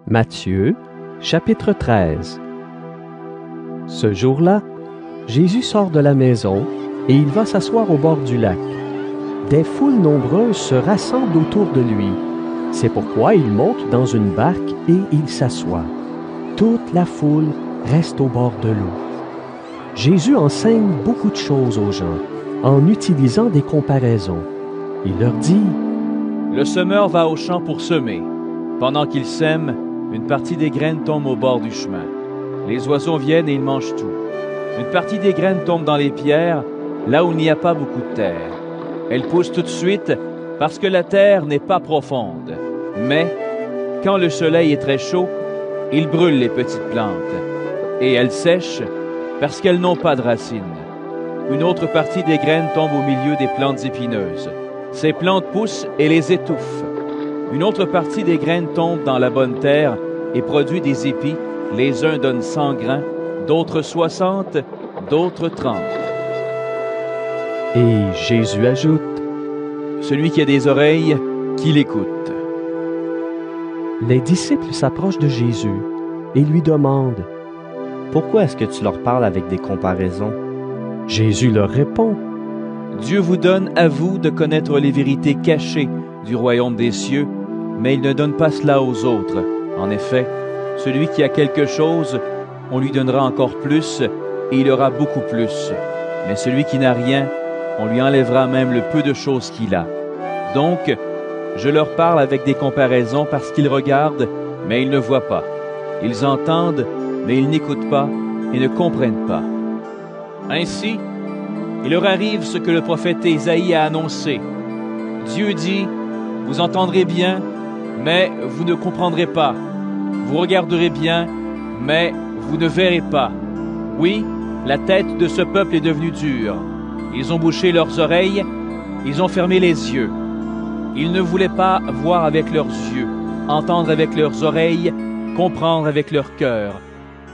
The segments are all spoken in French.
Matthieu, chapitre 13. Ce jour-là, Jésus sort de la maison et il va s'asseoir au bord du lac. Des foules nombreuses se rassemblent autour de lui. C'est pourquoi il monte dans une barque et il s'assoit. Toute la foule reste au bord de l'eau. Jésus enseigne beaucoup de choses aux gens en utilisant des comparaisons. Il leur dit: Le semeur va au champ pour semer. Pendant qu'il sème, une partie des graines tombe au bord du chemin. Les oiseaux viennent et ils mangent tout. Une partie des graines tombe dans les pierres, là où il n'y a pas beaucoup de terre. Elles poussent tout de suite parce que la terre n'est pas profonde. Mais, quand le soleil est très chaud, il brûle les petites plantes. Et elles sèchent parce qu'elles n'ont pas de racines. Une autre partie des graines tombe au milieu des plantes épineuses. Ces plantes poussent et les étouffent. Une autre partie des graines tombe dans la bonne terre et produit des épis. Les uns donnent 100 grains, d'autres 60, d'autres 30. Et Jésus ajoute: Celui qui a des oreilles, qu'il écoute. Les disciples s'approchent de Jésus et lui demandent: Pourquoi est-ce que tu leur parles avec des comparaisons? Jésus leur répond: Dieu vous donne à vous de connaître les vérités cachées du royaume des cieux, mais il ne donne pas cela aux autres. En effet, celui qui a quelque chose, on lui donnera encore plus, et il aura beaucoup plus. Mais celui qui n'a rien, on lui enlèvera même le peu de choses qu'il a. Donc, je leur parle avec des comparaisons parce qu'ils regardent, mais ils ne voient pas. Ils entendent, mais ils n'écoutent pas et ne comprennent pas. Ainsi, il leur arrive ce que le prophète Ésaïe a annoncé. Dieu dit: Vous entendrez bien, mais vous ne comprendrez pas. Vous regarderez bien, mais vous ne verrez pas. Oui, la tête de ce peuple est devenue dure. Ils ont bouché leurs oreilles, ils ont fermé les yeux. Ils ne voulaient pas voir avec leurs yeux, entendre avec leurs oreilles, comprendre avec leur cœur.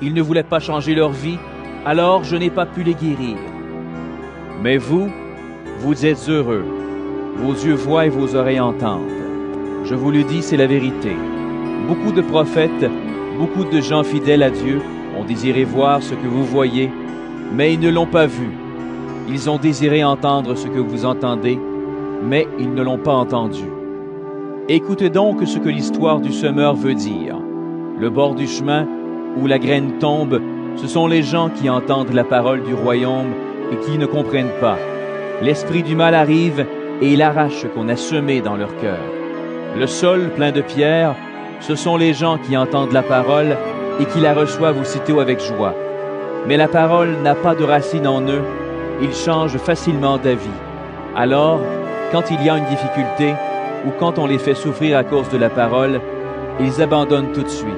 Ils ne voulaient pas changer leur vie, alors je n'ai pas pu les guérir. Mais vous, vous êtes heureux. Vos yeux voient et vos oreilles entendent. Je vous le dis, c'est la vérité. Beaucoup de prophètes, beaucoup de gens fidèles à Dieu ont désiré voir ce que vous voyez, mais ils ne l'ont pas vu. Ils ont désiré entendre ce que vous entendez, mais ils ne l'ont pas entendu. Écoutez donc ce que l'histoire du semeur veut dire. Le bord du chemin où la graine tombe, ce sont les gens qui entendent la parole du royaume et qui ne comprennent pas. L'esprit du mal arrive et il arrache ce qu'on a semé dans leur cœur. Le sol plein de pierres, ce sont les gens qui entendent la parole et qui la reçoivent aussitôt avec joie. Mais la parole n'a pas de racine en eux, ils changent facilement d'avis. Alors, quand il y a une difficulté ou quand on les fait souffrir à cause de la parole, ils abandonnent tout de suite.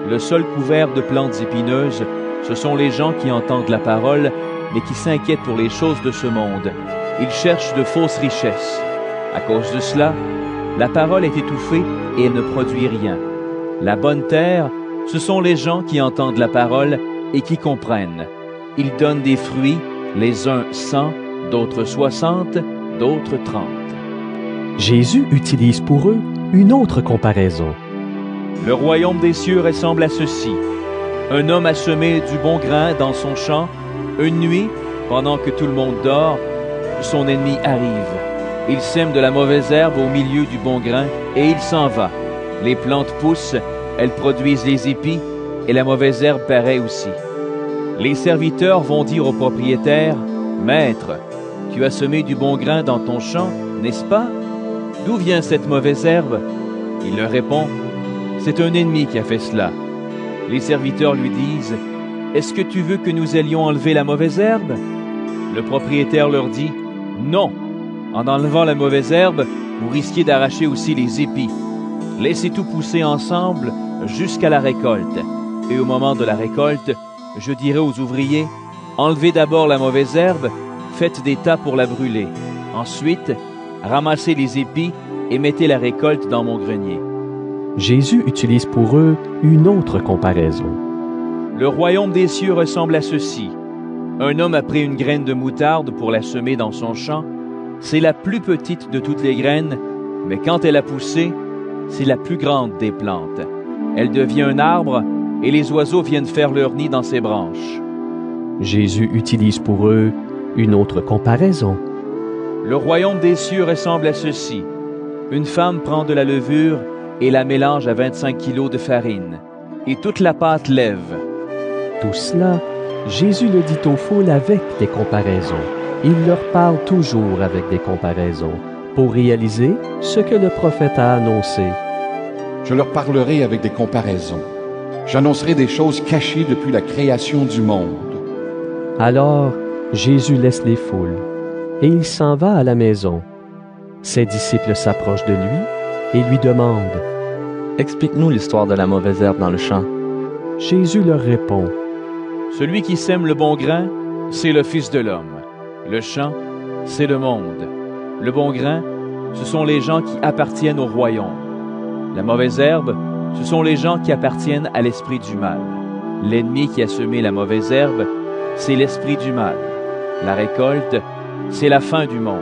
Le sol couvert de plantes épineuses, ce sont les gens qui entendent la parole, mais qui s'inquiètent pour les choses de ce monde. Ils cherchent de fausses richesses. À cause de cela, la parole est étouffée et elle ne produit rien. La bonne terre, ce sont les gens qui entendent la parole et qui comprennent. Ils donnent des fruits, les uns 100, d'autres 60, d'autres 30. Jésus utilise pour eux une autre comparaison. Le royaume des cieux ressemble à ceci. Un homme a semé du bon grain dans son champ. Une nuit, pendant que tout le monde dort, son ennemi arrive. Il sème de la mauvaise herbe au milieu du bon grain et il s'en va. Les plantes poussent, elles produisent les épis et la mauvaise herbe paraît aussi. Les serviteurs vont dire au propriétaire: Maître, tu as semé du bon grain dans ton champ, n'est-ce pas? D'où vient cette mauvaise herbe? Il leur répond: C'est un ennemi qui a fait cela. Les serviteurs lui disent: Est-ce que tu veux que nous allions enlever la mauvaise herbe? Le propriétaire leur dit: Non. En enlevant la mauvaise herbe, vous risquez d'arracher aussi les épis. Laissez tout pousser ensemble jusqu'à la récolte. Et au moment de la récolte, je dirai aux ouvriers: Enlevez d'abord la mauvaise herbe, faites des tas pour la brûler. Ensuite, ramassez les épis et mettez la récolte dans mon grenier. Jésus utilise pour eux une autre comparaison. Le royaume des cieux ressemble à ceci. Un homme a pris une graine de moutarde pour la semer dans son champ. C'est la plus petite de toutes les graines, mais quand elle a poussé, c'est la plus grande des plantes. Elle devient un arbre et les oiseaux viennent faire leur nid dans ses branches. Jésus utilise pour eux une autre comparaison. Le royaume des cieux ressemble à ceci. Une femme prend de la levure et la mélange à 25 kilos de farine, et toute la pâte lève. Tout cela, Jésus le dit aux foules avec des comparaisons. Il leur parle toujours avec des comparaisons pour réaliser ce que le prophète a annoncé. Je leur parlerai avec des comparaisons. J'annoncerai des choses cachées depuis la création du monde. Alors, Jésus laisse les foules et il s'en va à la maison. Ses disciples s'approchent de lui et lui demandent: « Explique-nous l'histoire de la mauvaise herbe dans le champ. » Jésus leur répond: « Celui qui sème le bon grain, c'est le Fils de l'homme. Le champ, c'est le monde. Le bon grain, ce sont les gens qui appartiennent au royaume. La mauvaise herbe, ce sont les gens qui appartiennent à l'esprit du mal. L'ennemi qui a semé la mauvaise herbe, c'est l'esprit du mal. La récolte, c'est la fin du monde.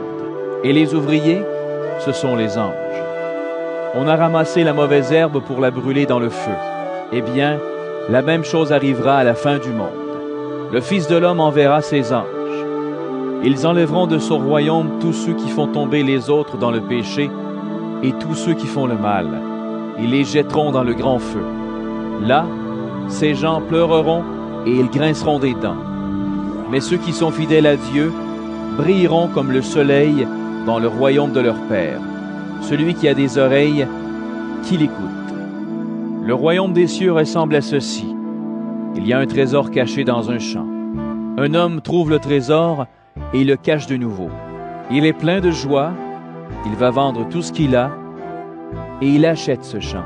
Et les ouvriers, ce sont les anges. On a ramassé la mauvaise herbe pour la brûler dans le feu. Eh bien, la même chose arrivera à la fin du monde. Le Fils de l'homme enverra ses anges. Ils enlèveront de son royaume tous ceux qui font tomber les autres dans le péché et tous ceux qui font le mal. Ils les jetteront dans le grand feu. Là, ces gens pleureront et ils grinceront des dents. Mais ceux qui sont fidèles à Dieu brilleront comme le soleil dans le royaume de leur Père. Celui qui a des oreilles, qu'il écoute. Le royaume des cieux ressemble à ceci. Il y a un trésor caché dans un champ. Un homme trouve le trésor et il le cache de nouveau. Il est plein de joie, il va vendre tout ce qu'il a et il achète ce champ.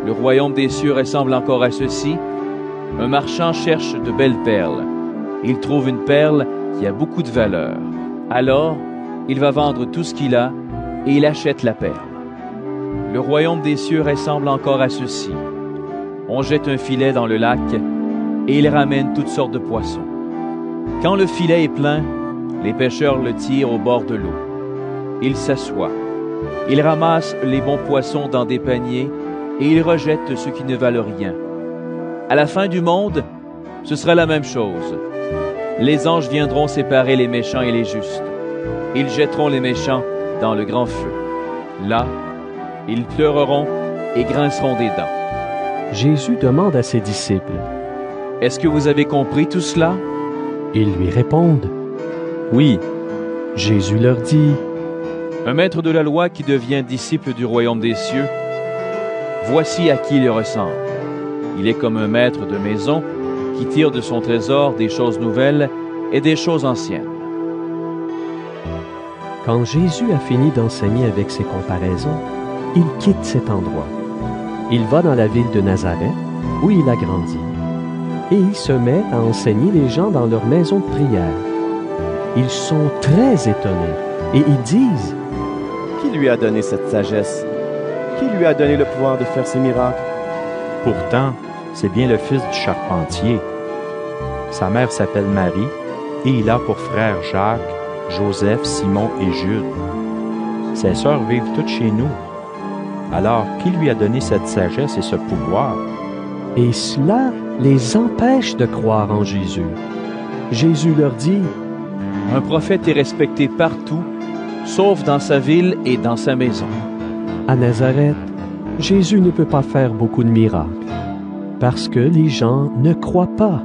Le royaume des cieux ressemble encore à ceci. Un marchand cherche de belles perles. Il trouve une perle qui a beaucoup de valeur. Alors, il va vendre tout ce qu'il a et il achète la perle. Le royaume des cieux ressemble encore à ceci. On jette un filet dans le lac et il ramène toutes sortes de poissons. Quand le filet est plein, les pêcheurs le tirent au bord de l'eau. Ils s'assoient. Ils ramassent les bons poissons dans des paniers et ils rejettent ceux qui ne valent rien. À la fin du monde, ce sera la même chose. Les anges viendront séparer les méchants et les justes. Ils jetteront les méchants dans le grand feu. Là, ils pleureront et grinceront des dents. Jésus demande à ses disciples: « Est-ce que vous avez compris tout cela? » Ils lui répondent: « Oui. » Jésus leur dit: « Un maître de la loi qui devient disciple du royaume des cieux, voici à qui il ressemble. Il est comme un maître de maison qui tire de son trésor des choses nouvelles et des choses anciennes. » Quand Jésus a fini d'enseigner avec ses comparaisons, il quitte cet endroit. Il va dans la ville de Nazareth, où il a grandi, et il se met à enseigner les gens dans leur maison de prière. Ils sont très étonnés, et ils disent: « Qui lui a donné cette sagesse? Qui lui a donné le pouvoir de faire ces miracles? » Pourtant, c'est bien le fils du charpentier. Sa mère s'appelle Marie, et il a pour frères Jacques, Joseph, Simon et Jude. Ses sœurs vivent toutes chez nous. Alors, qui lui a donné cette sagesse et ce pouvoir? Et cela les empêche de croire en Jésus. Jésus leur dit: « Un prophète est respecté partout, sauf dans sa ville et dans sa maison. » À Nazareth, Jésus ne peut pas faire beaucoup de miracles, parce que les gens ne croient pas.